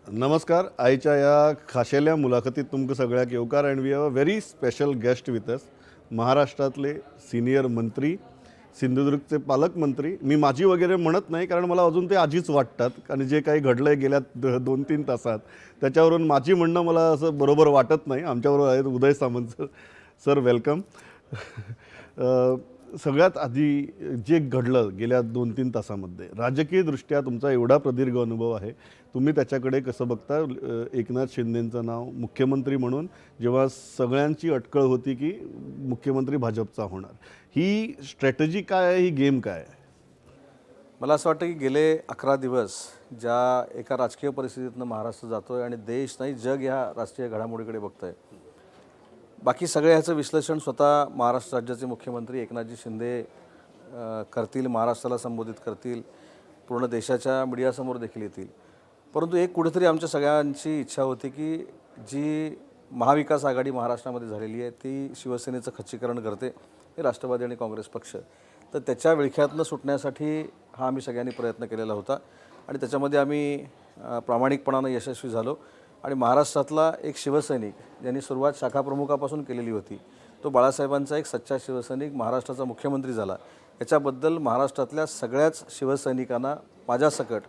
नमस्कार. आईच्या या खाशेल्या मुलाखतीत तुमचं सगळ्याक येवकार and we have a very special guest with us. महाराष्ट्रातले सिनियर मंत्री, सिंधुदुर्गचे पालकमंत्री. मी माझी वगैरे म्हणत नाही कारण मला अजून ते आजीच वाटतात आणि जे काही घडलं आहे गेल्या 2-3 तासात त्याच्यावरून माझी म्हणणं मला असं बरोबर वाटत नाही. आमच्याबरोबर आहेत उदय सामंत सर. वेलकम. सगळ्यात आधी जे घडलं गेल्या 2-3 तासामध्ये राजकीयदृष्ट्या तुमचा एवढा प्रदीर्घ अनुभव आहे, तुम्ही त्याच्याकडे कसं बघता? एकनाथ शिंदेंचं नाव मुख्यमंत्री म्हणून जेव्हा सगळ्यांची अटकळ होती की मुख्यमंत्री भाजपचा होणार, ही स्ट्रॅटेजी काय आहे, ही गेम काय आहे? मला असं वाटतं की गेले 11 दिवस ज्या एका राजकीय परिस्थितीतनं महाराष्ट्र जातोय आणि देश नाही जग ह्या राष्ट्रीय घडामोडीकडे बघतंय. बाकी सगळे ह्याचं विश्लेषण स्वतः महाराष्ट्र राज्याचे मुख्यमंत्री एकनाथजी शिंदे करतील, महाराष्ट्राला संबोधित करतील, पूर्ण देशाच्या मीडियासमोर देखील येतील. परंतु एक कुठेतरी आमच्या सगळ्यांची इच्छा होती की जी महाविकास आघाडी महाराष्ट्रामध्ये झालेली आहे ती शिवसेनेचं खच्चीकरण करते, हे राष्ट्रवादी आणि काँग्रेस पक्ष. तर त्याच्या विळख्यातनं सुटण्यासाठी हा आम्ही सगळ्यांनी प्रयत्न केलेला होता आणि त्याच्यामध्ये आम्ही प्रामाणिकपणानं यशस्वी झालो. आणि महाराष्ट्रातला एक शिवसैनिक ज्यांनी सुरुवात शाखाप्रमुखापासून केलेली होती, तो बाळासाहेबांचा एक सच्चा शिवसैनिक महाराष्ट्राचा मुख्यमंत्री झाला, याच्याबद्दल महाराष्ट्रातल्या सगळ्याच शिवसैनिकांना माझ्यासकट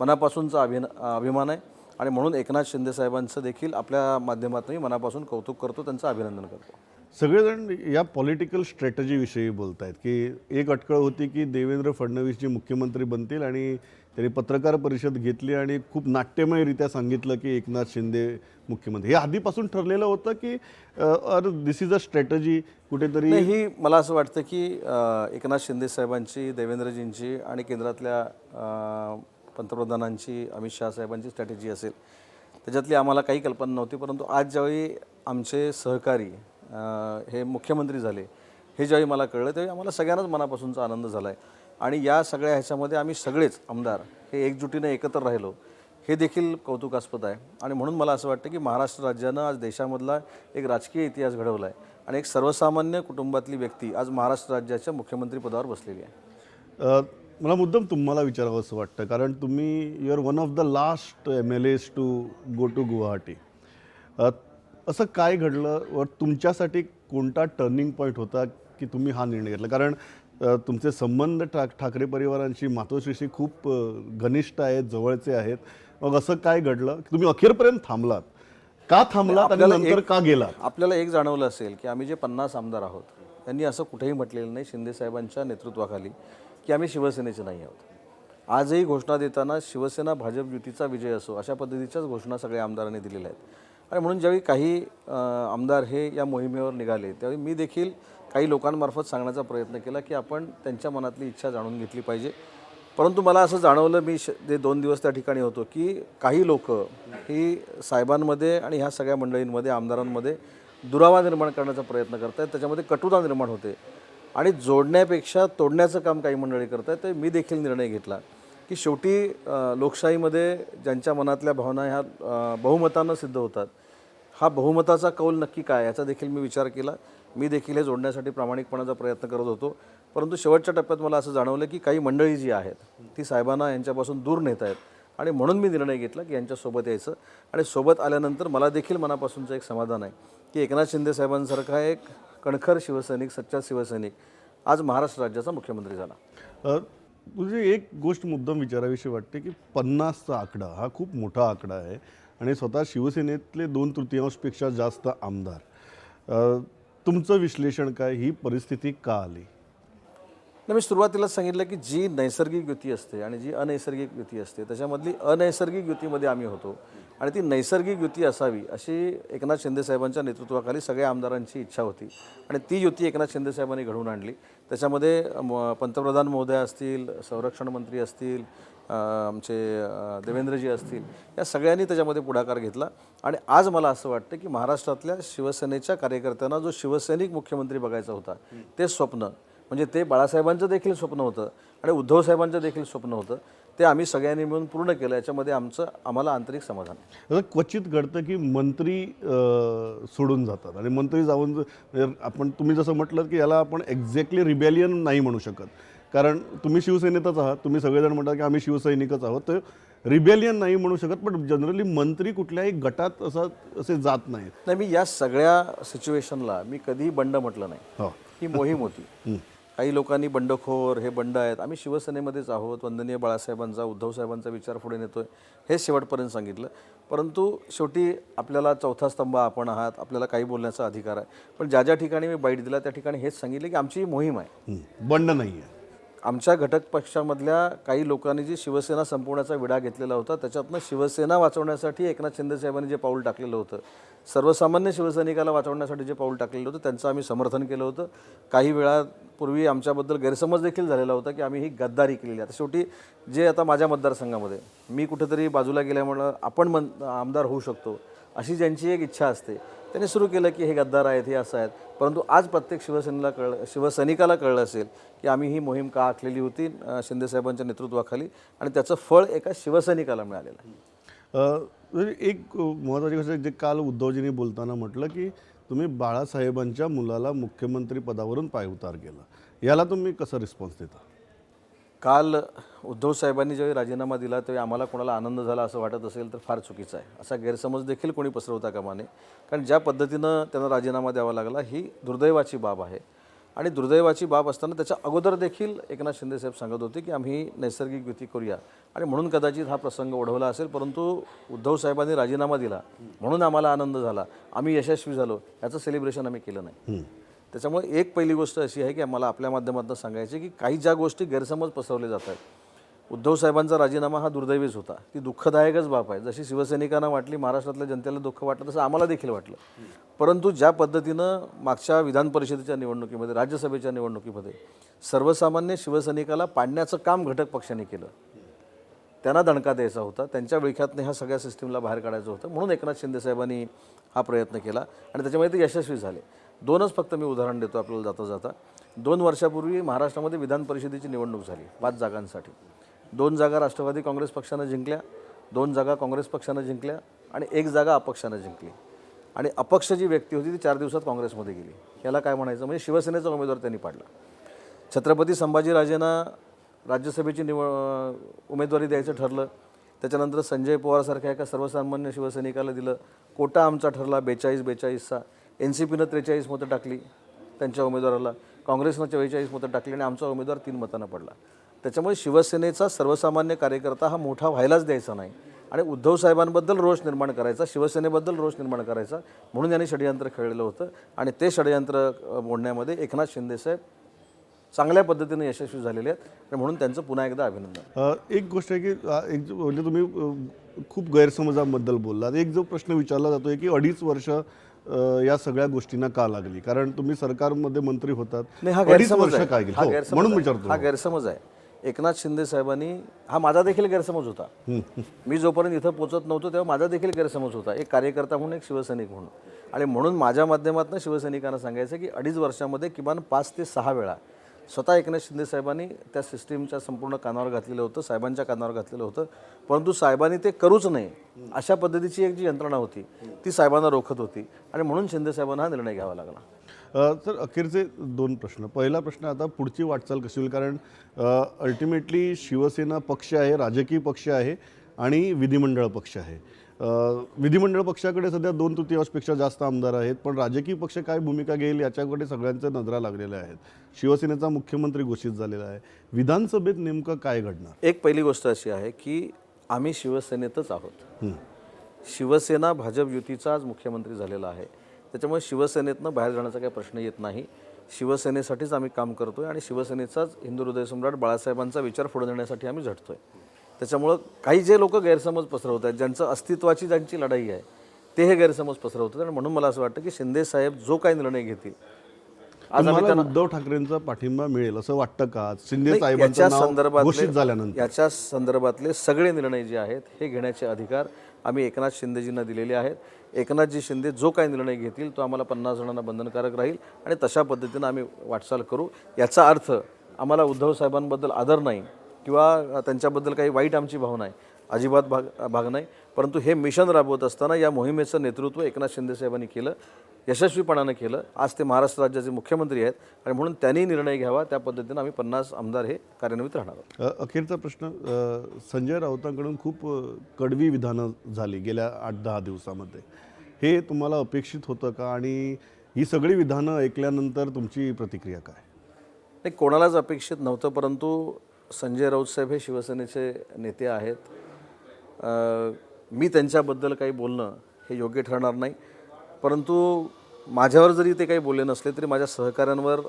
मनापासूनचा अभिमान आहे. आणि म्हणून एकनाथ शिंदे साहेबांचं देखील आपल्या माध्यमातून मनापासून कौतुक करतो, त्यांचं अभिनंदन करतो. सगळेजण या पॉलिटिकल स्ट्रॅटेजीविषयी बोलत आहेत की एक अटकळ होती की देवेंद्र फडणवीसजी मुख्यमंत्री बनतील आणि त्यांनी पत्रकार परिषद घेतली आणि खूप नाट्यमयरित्या सांगितलं की एकनाथ शिंदे मुख्यमंत्री. हे आधीपासून ठरलेलं होतं की दिस इज अ स्ट्रॅटेजी कुठेतरी? ही मला असं वाटतं की एकनाथ शिंदे साहेबांची, देवेंद्रजींची आणि केंद्रातल्या पंतप्रधानांची, अमित शहा साहेबांची स्ट्रॅटेजी असेल, त्याच्यातली आम्हाला काही कल्पना नव्हती. परंतु आज ज्यावेळी आमचे सहकारी हे मुख्यमंत्री झाले, हे ज्यावेळी मला कळलं त्यावेळी आम्हाला सगळ्यांनाच मनापासूनचा आनंद झाला आहे. आणि या सगळ्या ह्याच्यामध्ये आम्ही सगळेच आमदार हे एकजुटीने एकत्र राहिलो, हे देखील कौतुकास्पद आहे. आणि म्हणून मला असं वाटतं की महाराष्ट्र राज्यानं आज देशामधला एक राजकीय इतिहास घडवला आहे आणि एक सर्वसामान्य कुटुंबातली व्यक्ती आज महाराष्ट्र राज्याच्या मुख्यमंत्रीपदावर बसलेली आहे. मला मुद्दाम तुम्हाला विचारावं असं वाटतं कारण तुम्ही you are one of the last MLAs to go to Guwahati. असं काय घडलं व तुमच्यासाठी कोणता टर्निंग पॉईंट होता की तुम्ही हा निर्णय घेतला? कारण तुमचे संबंध ठाकरे परिवारांशी, मातोश्रीशी खूप घनिष्ठ आहेत, जवळचे आहेत. मग असं काय घडलं की तुम्ही अखेरपर्यंत थांबलात? का थांबलात आणि नंतर का गेलात? आपल्याला एक जाणवलं असेल की आम्ही जे 50 आमदार आहोत त्यांनी असं कुठेही म्हटलेलं नाही शिंदे साहेबांच्या नेतृत्वाखाली की आम्ही शिवसेनेचे नाही आहोत. आजही घोषणा देताना शिवसेना भाजप युतीचा विजय असो अशा पद्धतीच्याच घोषणा सगळ्या आमदारांनी दिलेल्या आहेत. आणि म्हणून ज्यावेळी काही आमदार हे या मोहिमेवर निघाले त्यावेळी मी देखील काही लोकांमार्फत सांगण्याचा प्रयत्न केला की आपण त्यांच्या मनातली इच्छा जाणून घेतली पाहिजे. परंतु मला असं जाणवलं, मी जे 2 दिवस त्या ठिकाणी होतो, की काही लोक ही साहेबांमध्ये आणि ह्या सगळ्या मंडळींमध्ये, आमदारांमध्ये दुरावा निर्माण करण्याचा प्रयत्न करत आहेत, त्याच्यामध्ये कटुता निर्माण होते आणि जोडण्यापेक्षा तोडण्याचं काम काही मंडळी करत आहेत. तर मी देखील निर्णय घेतला की शेवटी लोकशाहीमध्ये ज्यांच्या मनातल्या भावना ह्या बहुमतानं सिद्ध होतात, हा बहुमताचा कौल नक्की काय याचा देखील मी विचार केला. मी देखील हे जोडण्यासाठी प्रामाणिकपणाचा प्रयत्न करत होतो. परंतु शेवटच्या टप्प्यात मला असं जाणवलं की काही मंडळी जी आहेत ती साहेबांना यांच्यापासून दूर नेत आहेत आणि म्हणून मी निर्णय घेतला की यांच्यासोबत यायचं. आणि सोबत आल्यानंतर मला देखील मनापासूनचं एक समाधान आहे की एकनाथ शिंदे साहेबांसारखा एक कणखर शिवसैनिक, सच्चा शिवसैनिक आज महाराष्ट्र राज्याचा मुख्यमंत्री झाला. तुझी एक गोष्ट मुद्दाम विचारावीशी वाटते की 50चा आकडा हा खूप मोठा आकडा आहे आणि स्वतः शिवसेनेतले 2/3पेक्षा जास्त आमदार. तुमचं विश्लेषण काय? ही परिस्थिती का आली? मी सुरुवातीलाच सांगितलं की जी नैसर्गिक युती असते आणि जी अनैसर्गिक युती असते, त्याच्यामधली अनैसर्गिक युतीमध्ये आम्ही होतो आणि ती नैसर्गिक युती असावी अशी एकनाथ शिंदे साहेबांच्या नेतृत्वाखाली सगळ्या आमदारांची इच्छा होती आणि ती युती एकनाथ शिंदे साहेबांनी घडवून आणली. त्याच्यामध्ये पंतप्रधान महोदय असतील, संरक्षण मंत्री असतील, आमचे देवेंद्रजी असतील, या सगळ्यांनी त्याच्यामध्ये पुढाकार घेतला. आणि आज मला असं वाटतं की महाराष्ट्रातल्या शिवसेनेच्या कार्यकर्त्यांना जो शिवसैनिक मुख्यमंत्री बघायचा होता, ते स्वप्न म्हणजे ते बाळासाहेबांचं देखील स्वप्न होतं आणि उद्धव साहेबांचं देखील स्वप्न होतं, ते आम्ही सगळ्यांनी मिळून पूर्ण केलं. याच्यामध्ये आम्हाला आंतरिक समाधान आहे. क्वचित घडतं की मंत्री सोडून जातात आणि मंत्री जाऊन आपण तुम्ही जसं म्हटलं की याला आपण एक्झॅक्टली रिबेलियन नाही म्हणू शकत, कारण तुम्ही शिवसेनेतच आहात, तुम्ही सगळेजण म्हणता की आम्ही शिवसैनिकच आहोत, तर रिबेलियन नाही म्हणू शकत, पण जनरली मंत्री कुठल्याही गटात असे जात नाहीत. नाही, मी या सगळ्या सिच्युएशनला मी कधीही बंड म्हटलं नाही. हो. ही मोहीम होती. काही लोकांनी बंडखोर, हे बंड आहेत, आम्ही शिवसेनेमध्येच आहोत, वंदनीय बाळासाहेबांचा, उद्धव साहेबांचा विचार पुढे नेतोय, हे शेवटपर्यंत सांगितलं. परंतु शेवटी आपल्याला चौथा स्तंभ आपण आहात, आपल्याला काही बोलण्याचा अधिकार आहे. पण ज्या ज्या ठिकाणी मी बाईट दिला त्या ठिकाणी हेच सांगितले की आमची ही मोहीम आहे. बंड नाही आहे. आमच्या घटक पक्षामधल्या काही लोकांनी जी शिवसेना संपवण्याचा विडा घेतलेला होता, त्याच्यातनं शिवसेना वाचवण्यासाठी एकनाथ शिंदे साहेबांनी जे पाऊल टाकलेलं होतं, सर्वसामान्य शिवसैनिकाला वाचवण्यासाठी जे पाऊल टाकलेलं होतं, त्यांचं आम्ही समर्थन केलं होतं. काही वेळापूर्वी आमच्याबद्दल गैरसमज देखील झालेला होता की आम्ही ही गद्दारी केलेली आहे. आता शेवटी जे आता माझ्या मतदारसंघामध्ये मी कुठेतरी बाजूला गेल्यामुळं आपण आमदार होऊ शकतो अशी ज्यांची एक इच्छा असते, त्यांनी सुरू केलं की हे गद्दार आहेत, हे असं आहेत. परंतु आज प्रत्येक शिवसैनिकाला कळलं असेल की आम्ही ही मोहीम का आखलेली होती शिंदेसाहेबांच्या नेतृत्वाखाली, आणि त्याचं फळ एका शिवसैनिकाला मिळालेलं आहे. एक महत्त्वाची गोष्ट जे काल उद्धवजींनी बोलताना म्हटलं की तुम्ही बाळासाहेबांच्या मुलाला मुख्यमंत्री पदावरून पायउतार केला, याला तुम्ही कसं रिस्पॉन्स देता? काल उद्धव साहेबांनी ज्यावेळी राजीनामा दिला त्यावेळी आम्हाला कोणाला आनंद झाला असं वाटत असेल तर फार चुकीचं आहे. असा गैरसमज देखील कोणी पसरवता कामा नये. कारण ज्या पद्धतीनं त्यांना राजीनामा द्यावा लागला ही दुर्दैवाची बाब आहे. आणि दुर्दैवाची बाब असताना त्याच्या अगोदर देखील एकनाथ शिंदेसाहेब सांगत होते की आम्ही नैसर्गिक युती करूया, आणि म्हणून कदाचित हा प्रसंग ओढवला असेल. परंतु उद्धव साहेबांनी राजीनामा दिला म्हणून आम्हाला आनंद झाला, आम्ही यशस्वी झालो, याचं सेलिब्रेशन आम्ही केलं नाही. त्याच्यामुळे एक पहिली गोष्ट अशी आहे की आम्हाला आपल्या माध्यमातून सांगायची की काही ज्या गोष्टी गैरसमज पसरवले जात आहेत, उद्धव साहेबांचा राजीनामा हा दुर्दैवीच होता, ती दुःखदायकच बाब आहे. जशी शिवसैनिकांना वाटली, महाराष्ट्रातल्या जनतेला दुःख वाटलं, तसं आम्हाला देखील वाटलं. परंतु ज्या पद्धतीनं मागच्या विधान परिषदेच्या निवडणुकीमध्ये, राज्यसभेच्या निवडणुकीमध्ये सर्वसामान्य शिवसैनिकाला पाडण्याचं काम घटक पक्षाने केलं, त्यांना दणका द्यायचा होता, त्यांच्या विळख्यातनं ह्या सगळ्या सिस्टीमला बाहेर काढायचं होतं, म्हणून एकनाथ शिंदे साहेबांनी हा प्रयत्न केला आणि त्याच्यामुळे ते यशस्वी झाले. दोनच फक्त मी उदाहरण देतो आपल्याला जाता जाता. 2 वर्षापूर्वी महाराष्ट्रामध्ये विधान परिषदेची निवडणूक झाली 5 जागांसाठी. 2 जागा राष्ट्रवादी काँग्रेस पक्षानं जिंकल्या, 2 जागा काँग्रेस पक्षानं जिंकल्या आणि 1 जागा अपक्षानं जिंकली. आणि अपक्ष जी व्यक्ती होती ती 4 दिवसात काँग्रेसमध्ये गेली. याला काय म्हणायचं, म्हणजे शिवसेनेचा उमेदवार त्यांनी पाडला. छत्रपती संभाजीराजेंना राज्यसभेची उमेदवारी द्यायचं ठरलं, त्याच्यानंतर संजय पवारसारख्या एका सर्वसामान्य शिवसैनिकाला दिलं. कोटा आमचा ठरला 42-42चा. NCPनं 43 मतं टाकली त्यांच्या उमेदवाराला, काँग्रेसनं 44 मतं टाकली आणि आमचा उमेदवार 3 मतांना पडला. त्याच्यामुळे शिवसेनेचा सर्वसामान्य कार्यकर्ता हा मोठा व्हायलाच द्यायचा नाही आणि उद्धव साहेबांबद्दल रोष निर्माण करायचा, शिवसेनेबद्दल रोष निर्माण करायचा, म्हणून यांनी षडयंत्र खेळलेलं होतं. आणि ते षडयंत्र मोडण्यामध्ये एकनाथ शिंदेसाहेब चांगल्या पद्धतीने यशस्वी झालेले आहेत आणि म्हणून त्यांचं पुन्हा एकदा अभिनंदन. एक गोष्ट आहे की म्हणजे तुम्ही खूप गैरसमजाबद्दल बोललात. एक जो प्रश्न विचारला जातो आहे की 2.5 वर्ष या सगळ्या गोष्टींना का लागली, कारण तुम्ही सरकारमध्ये मंत्री होतात. नाही, हा 2.5 गैरसमज वर्ष काय आहे. गेली? हा हो, गैरसमज म्हणून आहे. विचारतो. हा गैरसमज आहे. एकनाथ शिंदे साहेबांनी, हा माझा देखील गैरसमज होता, मी जोपर्यंत इथं पोहोचत नव्हतो तेव्हा माझा देखील गैरसमज होता, एक कार्यकर्ता म्हणून, एक शिवसैनिक म्हणून. आणि म्हणून माझ्या माध्यमातून शिवसैनिकांना सांगायचं की 2.5 वर्षामध्ये किमान 5 ते 6 वेळा स्वतः एकनाथ शिंदे साहेबांनी त्या सिस्टीमच्या संपूर्ण कानावर घातलेलं होतं, साहेबांच्या कानावर घातलेलं होतं. परंतु साहेबांनी ते करूच नये अशा पद्धतीची एक जी यंत्रणा होती ती साहेबांना रोखत होती आणि म्हणून शिंदे साहेबांना हा निर्णय घ्यावा लागला. तर अखेरचे 2 प्रश्न. पहिला प्रश्न, आता पुढची वाटचाल कशी होईल, कारण अल्टिमेटली शिवसेना पक्ष आहे, राजकीय पक्ष आहे आणि विधिमंडळ पक्ष आहे. विधिमंडळ पक्षाकडे सध्या 2/3पेक्षा जास्त आमदार आहेत, पण राजकीय पक्ष काय भूमिका घेईल याच्याकडे सगळ्यांच्या नजरा लागलेल्या आहेत. शिवसेनेचा मुख्यमंत्री घोषित झालेला आहे, विधानसभेत नेमकं काय घडणार? एक पहिली गोष्ट अशी आहे की आम्ही शिवसेनेतच आहोत. शिवसेना भाजप युतीचा आज मुख्यमंत्री झालेला आहे, त्याच्यामुळे शिवसेनेतनं बाहेर जाण्याचा काही प्रश्न येत नाही. शिवसेनेसाठीच आम्ही काम करतोय आणि शिवसेनेचाच हिंदू हृदयसम्राट बाळासाहेबांचा विचार पुढे नेण्यासाठी आम्ही झटतोय. त्याच्यामुळं काही जे लोक गैरसमज पसरवत आहेत, ज्यांचं अस्तित्वाची ज्यांची लढाई आहे, ते हे गैरसमज पसरवतात. आणि म्हणून मला असं वाटतं की शिंदे साहेब जो काही निर्णय घेतील, आज आम्ही तुम्हाला उद्धव ठाकरेंचा पाठिंबा मिळेल असं वाटतं का शिंदे साहेबांचं नाव घोषित झाल्यानंतर? याच्या संदर्भातले सगळे निर्णय जे आहेत हे घेण्याचे अधिकार आम्ही एकनाथ शिंदेजींना दिलेले आहेत. एकनाथजी शिंदे जो काही निर्णय घेतील तो आम्हाला 50 जणांना बंधनकारक राहील आणि तशा पद्धतीनं आम्ही वाटचाल करू. याचा अर्थ आम्हाला उद्धव साहेबांबद्दल आदर नाही किंवा त्यांच्याबद्दल काही वाईट आमची भावना आहे अजिबात भाग नाही. परंतु हे मिशन राबवत असताना या मोहिमेचं नेतृत्व एकनाथ शिंदे साहेबांनी केलं, यशस्वीपणानं केलं. आज ते महाराष्ट्र राज्याचे मुख्यमंत्री आहेत आणि म्हणून त्यांनी निर्णय घ्यावा, त्या पद्धतीनं आम्ही 50 आमदार हे कार्यान्वित राहणार आहोत. अखेरचा प्रश्न, संजय राऊतांकडून खूप कडवी विधानं झाली गेल्या 8-10 दिवसामध्ये. हे तुम्हाला अपेक्षित होतं का, आणि ही सगळी विधानं ऐकल्यानंतर तुमची प्रतिक्रिया काय? नाही, कोणालाच अपेक्षित नव्हतं, परंतु संजय राऊत साहेब हे शिवसेनेचे नेते आहेत. मी त्यांच्याबद्दल काही बोलणं हे योग्य ठरणार नाही. परंतु माझ्यावर जरी ते काही बोलले नसले तरी माझ्या सहकाऱ्यांवर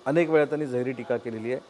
अनेक वेळा त्यांनी जाहीर टीका केलेली आहे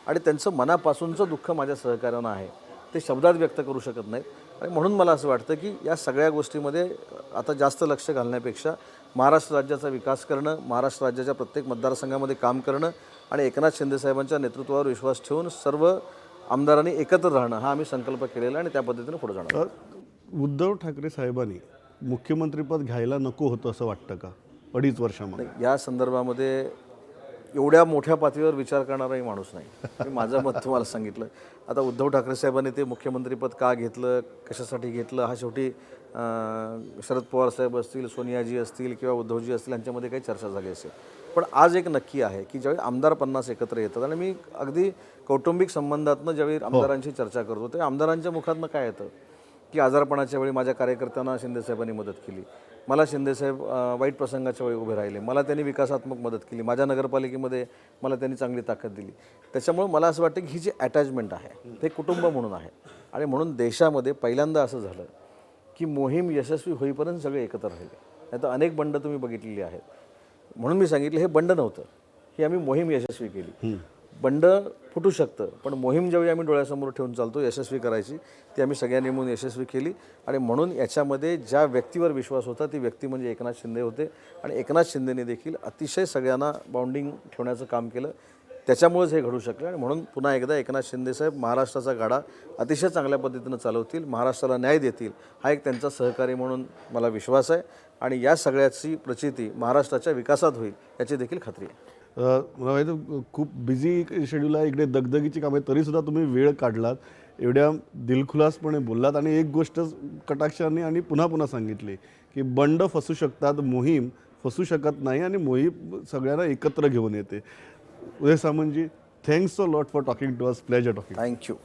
आणि त्यांचं मनापासूनचं दुःख माझ्या सहकाऱ्यांना आहे, ते शब्दात व्यक्त करू शकत नाहीत. आणि म्हणून मला असं वाटतं की या सगळ्या गोष्टीमध्ये आता जास्त लक्ष घालण्यापेक्षा महाराष्ट्र राज्याचा विकास करणं, महाराष्ट्र राज्याच्या प्रत्येक मतदारसंघामध्ये काम करणं आणि एकनाथ शिंदे साहेबांच्या नेतृत्वावर विश्वास ठेवून सर्व आमदारांनी एकत्र राहणं हा आम्ही संकल्प केलेला आणि त्या पद्धतीने पुढे जाणार. उद्धव ठाकरे साहेबांनी मुख्यमंत्रीपद घ्यायला नको होतं असं वाटतं का 2.5 वर्षामध्ये? या संदर्भामध्ये एवढ्या मोठ्या पातळीवर विचार करणाराही माणूस नाही. मी माझं मत तुम्हाला सांगितलं. आता उद्धव ठाकरे साहेबांनी ते मुख्यमंत्रीपद का घेतलं, कशासाठी घेतलं, हा शेवटी शरद पवार साहेब असतील, सोनियाजी असतील किंवा उद्धवजी असतील यांच्यामध्ये काही चर्चा झाली असेल. पण आज एक नक्की आहे की ज्यावेळी आमदार 50 एकत्र येतात आणि मी अगदी कौटुंबिक संबंधातनं ज्यावेळी आमदारांची चर्चा करतो ते आमदारांच्या मुखातनं काय येतं की आजारपणाच्या वेळी माझ्या कार्यकर्त्यांना शिंदेसाहेबांनी मदत केली, मला शिंदेसाहेब वाईट प्रसंगाच्या वेळी उभे राहिले, मला त्यांनी विकासात्मक मदत केली, माझ्या नगरपालिकेमध्ये मला त्यांनी चांगली ताकद दिली. त्याच्यामुळे मला असं वाटतं की ही जी अटॅचमेंट आहे ते कुटुंब म्हणून आहे. आणि म्हणून देशामध्ये पहिल्यांदा असं झालं की मोहीम यशस्वी होईपर्यंत सगळे एकत्र राहिले. नाही तर अनेक बंड तुम्ही बघितलेली आहेत. म्हणून मी सांगितलं हे बंड नव्हतं, ही आम्ही मोहीम यशस्वी केली. बंड फुटू शकतं पण मोहीम ज्यावेळी आम्ही डोळ्यासमोर ठेवून चालतो यशस्वी करायची, ती आम्ही सगळ्यांनी मिळून यशस्वी केली. आणि म्हणून याच्यामध्ये ज्या व्यक्तीवर विश्वास होता ती व्यक्ती म्हणजे एकनाथ शिंदे होते. आणि एकनाथ शिंदेने देखील अतिशय सगळ्यांना बाउंडिंग ठेवण्याचं काम केलं. त्याच्यामुळेच हे घडू शकलं. आणि म्हणून पुन्हा एकदा एकनाथ शिंदेसाहेब महाराष्ट्राचा गाडा अतिशय चांगल्या पद्धतीनं चालवतील, महाराष्ट्राला न्याय देतील, हा एक त्यांचा सहकारी म्हणून मला विश्वास आहे. आणि या सगळ्याची प्रचिती महाराष्ट्राच्या विकासात होईल याची देखील खात्री आहे. मला माहिती खूप बिझी शेड्यूल आहे, इकडे दगदगीची कामे, तरीसुद्धा तुम्ही वेळ काढलात, एवढ्या दिलखुलासपणे बोललात आणि एक गोष्ट कटाक्षाने आणि पुन्हा पुन्हा सांगितली की बंड फसू शकतात, मोहीम फसू शकत नाही आणि मोहीम सगळ्यांना एकत्र घेऊन येते. Uday Samantji, thanks a lot for talking to us. Pleasure talking. Thank you.